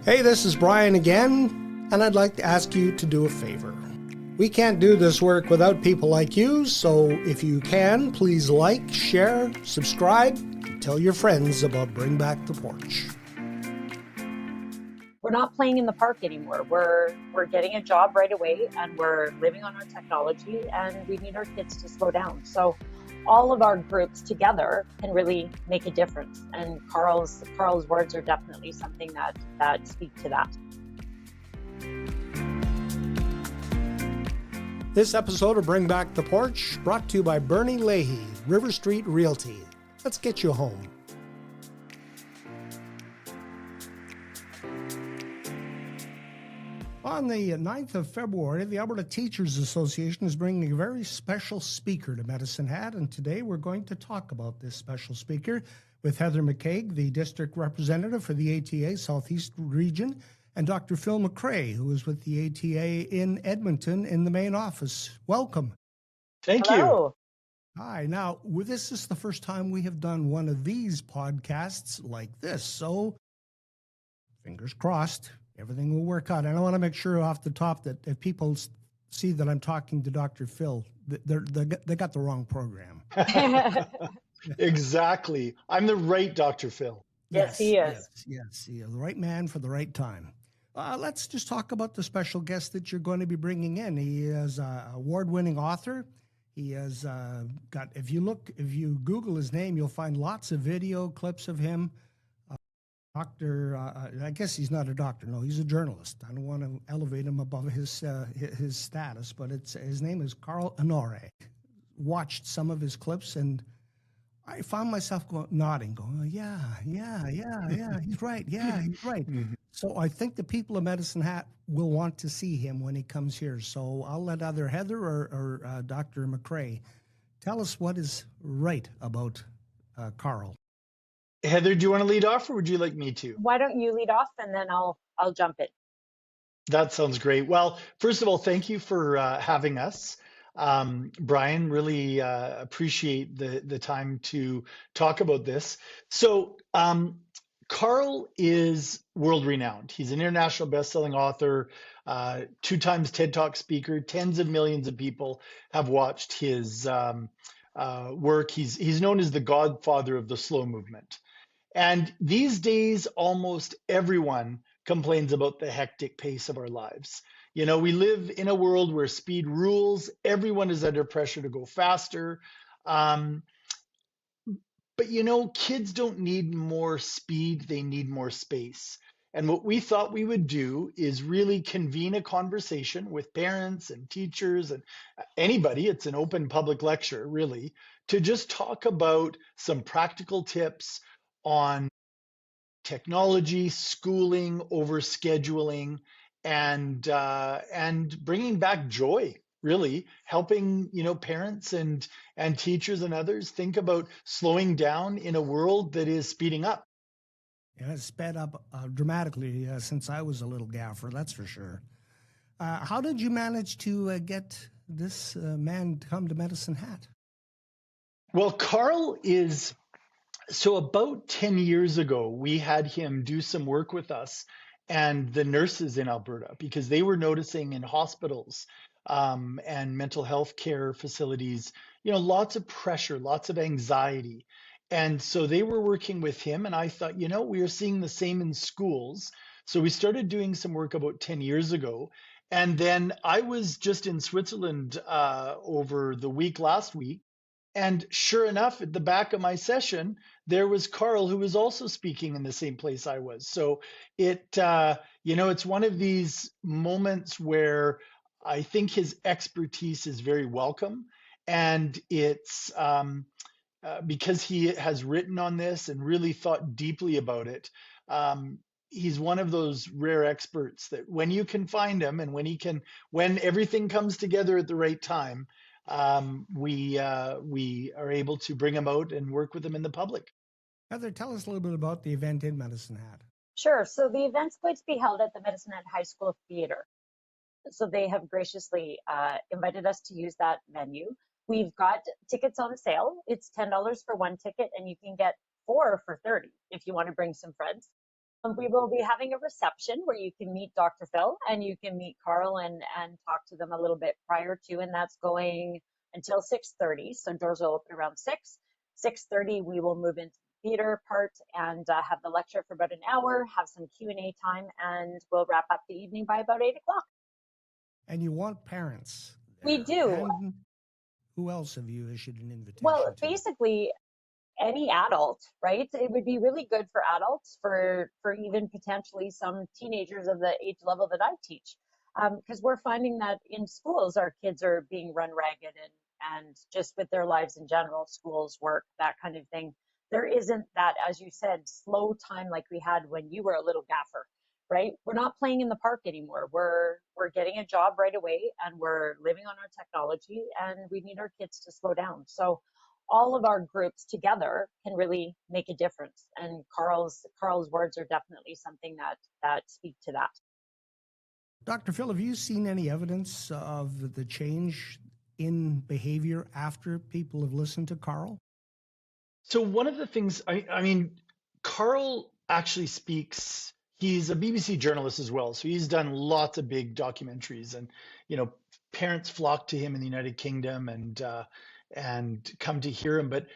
Hey, this is Brian again, and I'd like to ask you to do a favor. We can't do this work without people like you, so if you can, please like, share, subscribe, and tell your friends about Bring Back the Porch. We're not playing in the park anymore. We're getting a job right away, and we're living on our technology, and we need our kids to slow down. So all of our groups together can really make a difference. And Carl's words are definitely something that speak to that. This episode of Bring Back the Porch brought to you by Bernie Leahy, River Street Realty. Let's get you home. On the 9th of February, the Alberta Teachers Association is bringing a very special speaker to Medicine Hat, and today we're going to talk about this special speaker with Heather McCaig, the district representative for the ATA Southeast Region, and Dr. Phil McRae, who is with the ATA in Edmonton in the main office. Welcome. Thank Hello. you. Hi. Now, this is the first time we have done one of these podcasts like this, so fingers crossed. Everything will work out. And I want to make sure off the top that if people see that I'm talking to Dr. Phil, they got the wrong program. Exactly. I'm the right Dr. Phil. Yes, he is. Yes, he is the right man for the right time. Let's just talk about the special guest that you're going to be bringing in. He is an award-winning author. He has got, if you Google his name, you'll find lots of video clips of him. Doctor, I guess he's not a doctor. No, he's a journalist. I don't want to elevate him above his status, but his name is Carl Honoré. Watched some of his clips, and I found myself nodding, going, oh, yeah, he's right. Yeah, he's right. Mm-hmm. So I think the people of Medicine Hat will want to see him when he comes here. So I'll let either Heather or Dr. McRae tell us what is right about Carl. Heather, do you want to lead off, or would you like me to? Why don't you lead off, and then I'll jump in. That sounds great. Well, first of all, thank you for having us. Brian, really appreciate the time to talk about this. So Carl is world renowned. He's an international best-selling author, 2 times TED Talk speaker. Tens of millions of people have watched his work. He's known as the godfather of the slow movement. And these days, almost everyone complains about the hectic pace of our lives. You know, we live in a world where speed rules. Everyone is under pressure to go faster. But, you know, kids don't need more speed. They need more space. And what we thought we would do is really convene a conversation with parents and teachers and anybody. It's an open public lecture, really, to just talk about some practical tips on technology, schooling, overscheduling, and bringing back joy. Really helping parents and teachers and others think about slowing down in a world that is speeding up. Yeah, it's sped up dramatically since I was a little gaffer, that's for sure. How did you manage to get this man to come to Medicine Hat? Well, Carl is. So about 10 years ago, we had him do some work with us and the nurses in Alberta, because they were noticing in hospitals and mental health care facilities, lots of pressure, lots of anxiety. And so they were working with him, and I thought, we are seeing the same in schools. So we started doing some work about 10 years ago. And then I was just in Switzerland over the week last week. And sure enough, at the back of my session, there was Carl, who was also speaking in the same place I was. So it's one of these moments where I think his expertise is very welcome. And it's because he has written on this and really thought deeply about it. He's one of those rare experts that when you can find him and when everything comes together at the right time, we are able to bring them out and work with them in the public. Heather, tell us a little bit about the event in Medicine Hat. Sure. So the event's going to be held at the Medicine Hat High School Theatre. So they have graciously invited us to use that venue. We've got tickets on sale. It's $10 for one ticket, and you can get 4 for $30 if you want to bring some friends. We will be having a reception where you can meet Dr. Phil and you can meet Carl and talk to them a little bit prior to, and that's going until 6:30. So doors will open around 6. 6:30, we will move into the theater part and have the lecture for about an hour, have some Q&A time, and we'll wrap up the evening by about 8 o'clock. And you want parents We there. do. And who else have you issued an invitation Well, to? basically, any adult, right? It would be really good for adults, for even potentially some teenagers of the age level that I teach, because we're finding that in schools our kids are being run ragged and just with their lives in general, schools, work, that kind of thing. There isn't that, as you said, slow time like we had when you were a little gaffer, right? We're not playing in the park anymore. We're getting a job right away and we're living on our technology and we need our kids to slow down. So all of our groups together can really make a difference. And Carl's words are definitely something that speak to that. Dr. Phil, have you seen any evidence of the change in behavior after people have listened to Carl? So one of the things, I mean, Carl actually speaks. He's a BBC journalist as well, so he's done lots of big documentaries, and parents flock to him in the United Kingdom and come to hear him. But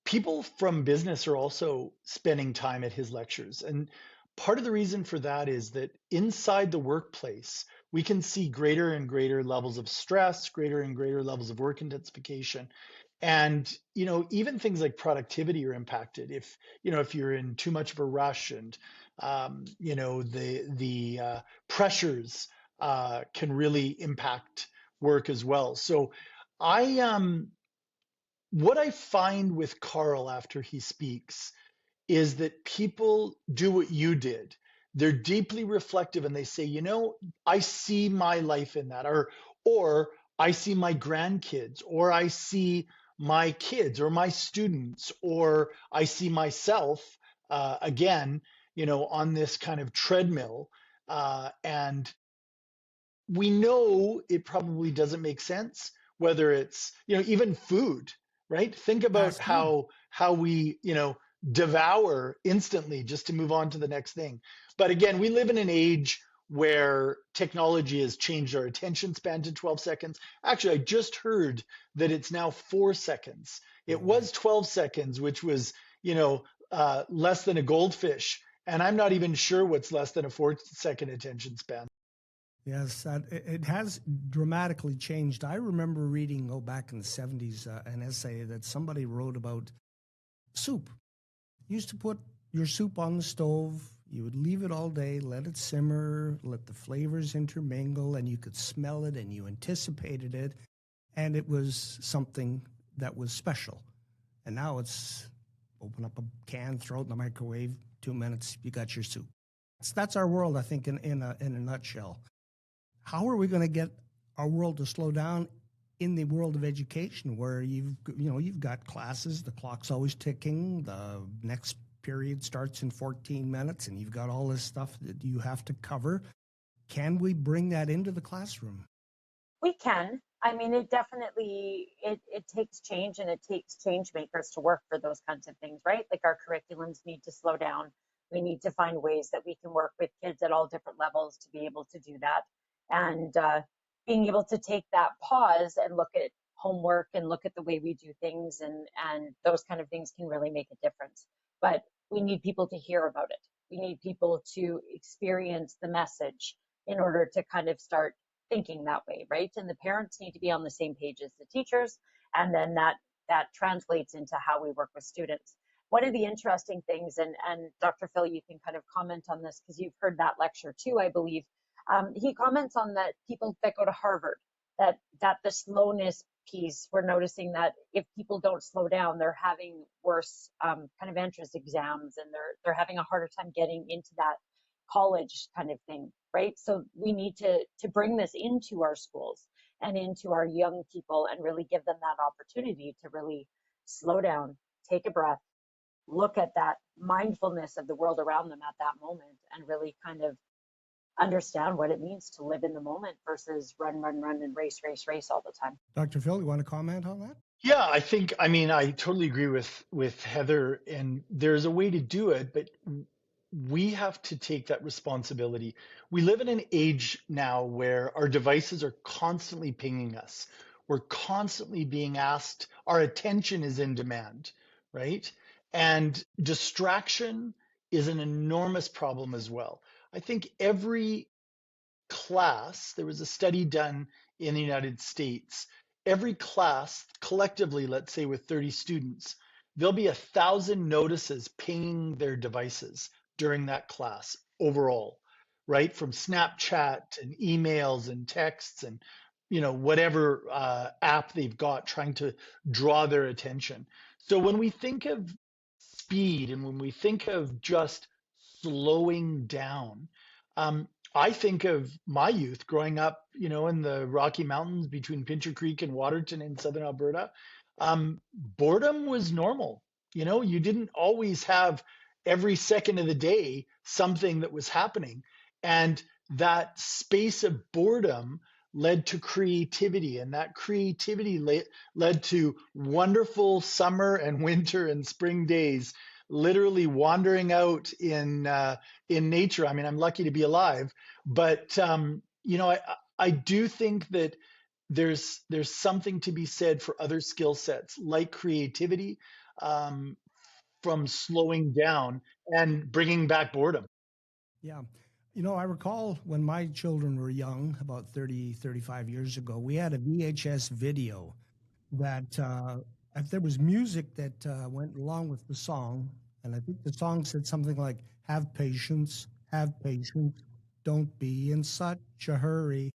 people from business are also spending time at his lectures, and part of the reason for that is that inside the workplace, we can see greater and greater levels of stress, greater and greater levels of work intensification. And even things like productivity are impacted if you're in too much of a rush, and the pressures can really impact work as well. So I what I find with Carl after he speaks is that people do what you did. They're deeply reflective and they say, I see my life in that, or I see my grandkids, or I see my kids or my students, or I see myself again, on this kind of treadmill. And we know it probably doesn't make sense, whether it's even food, right? Think about Fast food. how we devour instantly just to move on to the next thing. But again, we live in an age where technology has changed our attention span to 12 seconds. Actually, I just heard that it's now 4 seconds. It was 12 seconds, which was less than a goldfish, and I'm not even sure what's less than a 4-second attention span. Yes, it has dramatically changed. I remember reading, back in the 70s, an essay that somebody wrote about soup. You used to put your soup on the stove, you would leave it all day, let it simmer, let the flavors intermingle, and you could smell it and you anticipated it, and it was something that was special. And now it's open up a can, throw it in the microwave, 2 minutes, you got your soup. That's our world, I think, in a nutshell. How are we going to get our world to slow down in the world of education, where you've got classes, the clock's always ticking, the next period starts in 14 minutes, and you've got all this stuff that you have to cover? Can we bring that into the classroom? We can. I mean, it definitely it takes change, and it takes change makers to work for those kinds of things, right? Like our curriculums need to slow down. We need to find ways that we can work with kids at all different levels to be able to do that. And being able to take that pause and look at homework and look at the way we do things, and those kind of things can really make a difference. But we need people to hear about it. We need people to experience the message in order to kind of start thinking that way, right? And the parents need to be on the same page as the teachers, and then that translates into how we work with students. One of the interesting things, and Dr. Phil, you can kind of comment on this because you've heard that lecture too, I believe. He comments on that people that go to Harvard, that the slowness piece, we're noticing that if people don't slow down, they're having worse kind of entrance exams, and they're having a harder time getting into that college kind of thing, right? So we need to bring this into our schools and into our young people and really give them that opportunity to really slow down, take a breath, look at that mindfulness of the world around them at that moment, and really kind of understand what it means to live in the moment versus run, and race all the time. Dr. Phil, you want to comment on that? Yeah, I totally agree with Heather, and there's a way to do it, but we have to take that responsibility. We live in an age now where our devices are constantly pinging us. We're constantly being asked, our attention is in demand, right? And distraction is an enormous problem as well. I think every class, there was a study done in the United States, every class collectively, let's say with 30 students, there'll be 1,000 notices pinging their devices during that class overall, right? From Snapchat and emails and texts and whatever app they've got trying to draw their attention. So when we think of speed and when we think of just slowing down, um, I think of my youth growing up, in the Rocky Mountains between Pincher Creek and Waterton in southern Alberta. Boredom was normal. You didn't always have every second of the day something that was happening. And that space of boredom led to creativity, and that creativity led to wonderful summer and winter and spring days, literally wandering out in nature. I mean, I'm lucky to be alive, but I do think that there's something to be said for other skill sets like creativity, um, from slowing down and bringing back boredom. Yeah. I recall when my children were young, about 30, 35 years ago, we had a VHS video that if there was music that went along with the song, and I think the song said something like, have patience, don't be in such a hurry.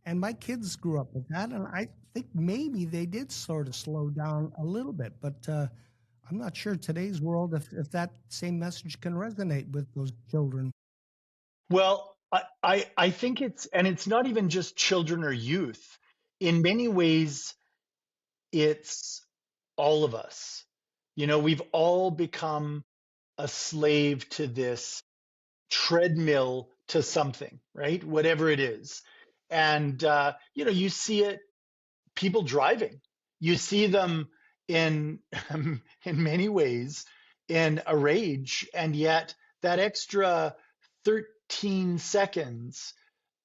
And my kids grew up with that, and I think maybe they did sort of slow down a little bit, but I'm not sure today's world if that same message can resonate with those children. Well, I think it's not even just children or youth. In many ways, it's all of us. We've all become a slave to this treadmill to something, right? Whatever it is. And, you see it, people driving. You see them in, in many ways in a rage. And yet that extra 13 seconds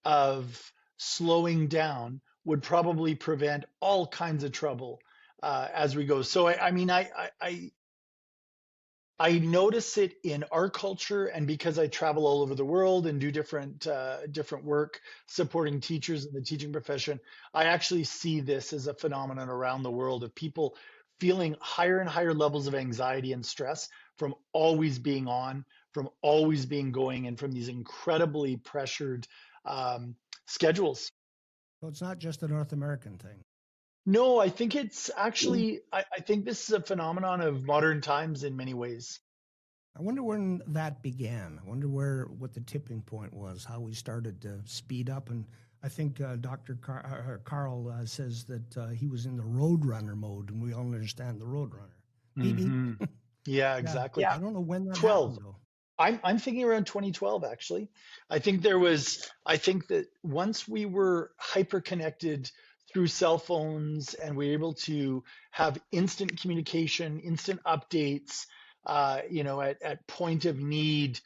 of slowing down would probably prevent all kinds of trouble as we go. So I mean, I notice it in our culture, and because I travel all over the world and do different work supporting teachers in the teaching profession, I actually see this as a phenomenon around the world of people feeling higher and higher levels of anxiety and stress from always being on, from always being going, and from these incredibly pressured schedules. So it's not just a North American thing. No, I think it's actually, I think this is a phenomenon of modern times in many ways. I wonder when that began. I wonder what the tipping point was, how we started to speed up. And I think Carl says that he was in the Roadrunner mode, and we all understand the Roadrunner. Mm-hmm. Yeah, exactly. Yeah. I don't know when that 12. happened, though. I'm thinking around 2012, actually. I think that once we were hyper connected through cell phones and we were able to have instant communication, instant updates, at point of need,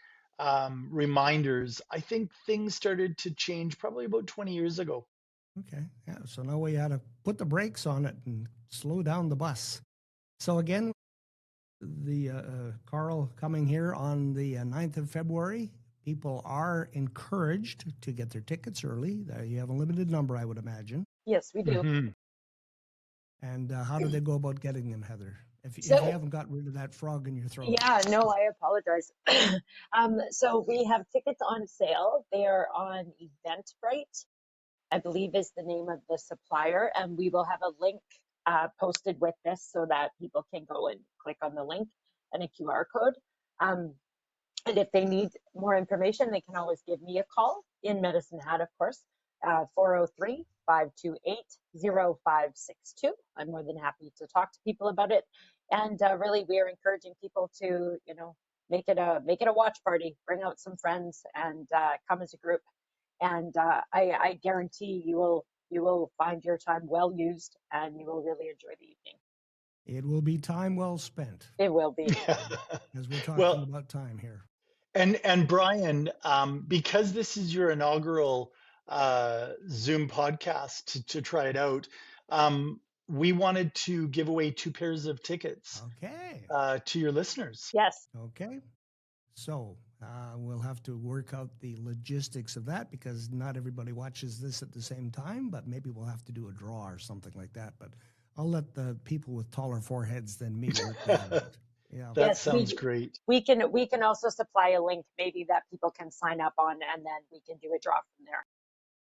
reminders, I think things started to change probably about 20 years ago. Okay. Yeah. So now we had to put the brakes on it and slow down the bus. So again, the Carl coming here on the 9th of February. People are encouraged to get their tickets early. You have a limited number, I would imagine. Yes, we do. Mm-hmm. And how do they go about getting them, Heather? If you haven't got rid of that frog in your throat. Yeah, no, I apologize. So we have tickets on sale. They are on Eventbrite, I believe is the name of the supplier. And we will have a link posted with this so that people can go and click on the link and a QR code. And if they need more information, they can always give me a call in Medicine Hat, of course, 403-528-0562. I'm more than happy to talk to people about it. And really, we are encouraging people to, make it a watch party, bring out some friends and come as a group. And I guarantee you will find your time well used and you will really enjoy the evening. It will be time well spent. It will be. As we're talking about time here. And Brian, because this is your inaugural Zoom podcast to try it out, we wanted to give away 2 pairs of tickets Okay. to your listeners. Yes. Okay. So we'll have to work out the logistics of that because not everybody watches this at the same time, but maybe we'll have to do a draw or something like that. But I'll let the people with taller foreheads than me work that out. Yeah. That Yes, sounds great. We can also supply a link maybe that people can sign up on, and then we can do a draw from there.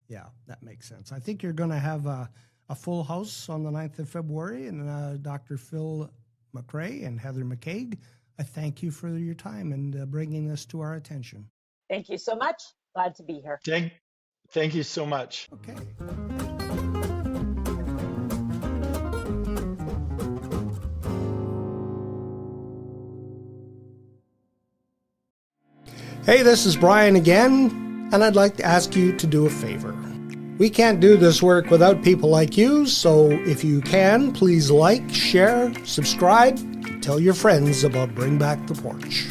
Yeah, that makes sense. I think you're going to have a full house on the 9th of February, and Dr. Phil McRae and Heather McCaig, I thank you for your time and bringing this to our attention. Thank you so much. Glad to be here. Thank you so much. Okay. Hey, this is Brian again, and I'd like to ask you to do a favor. We can't do this work without people like you, so if you can, please like, share, subscribe, and tell your friends about Bring Back the Porch.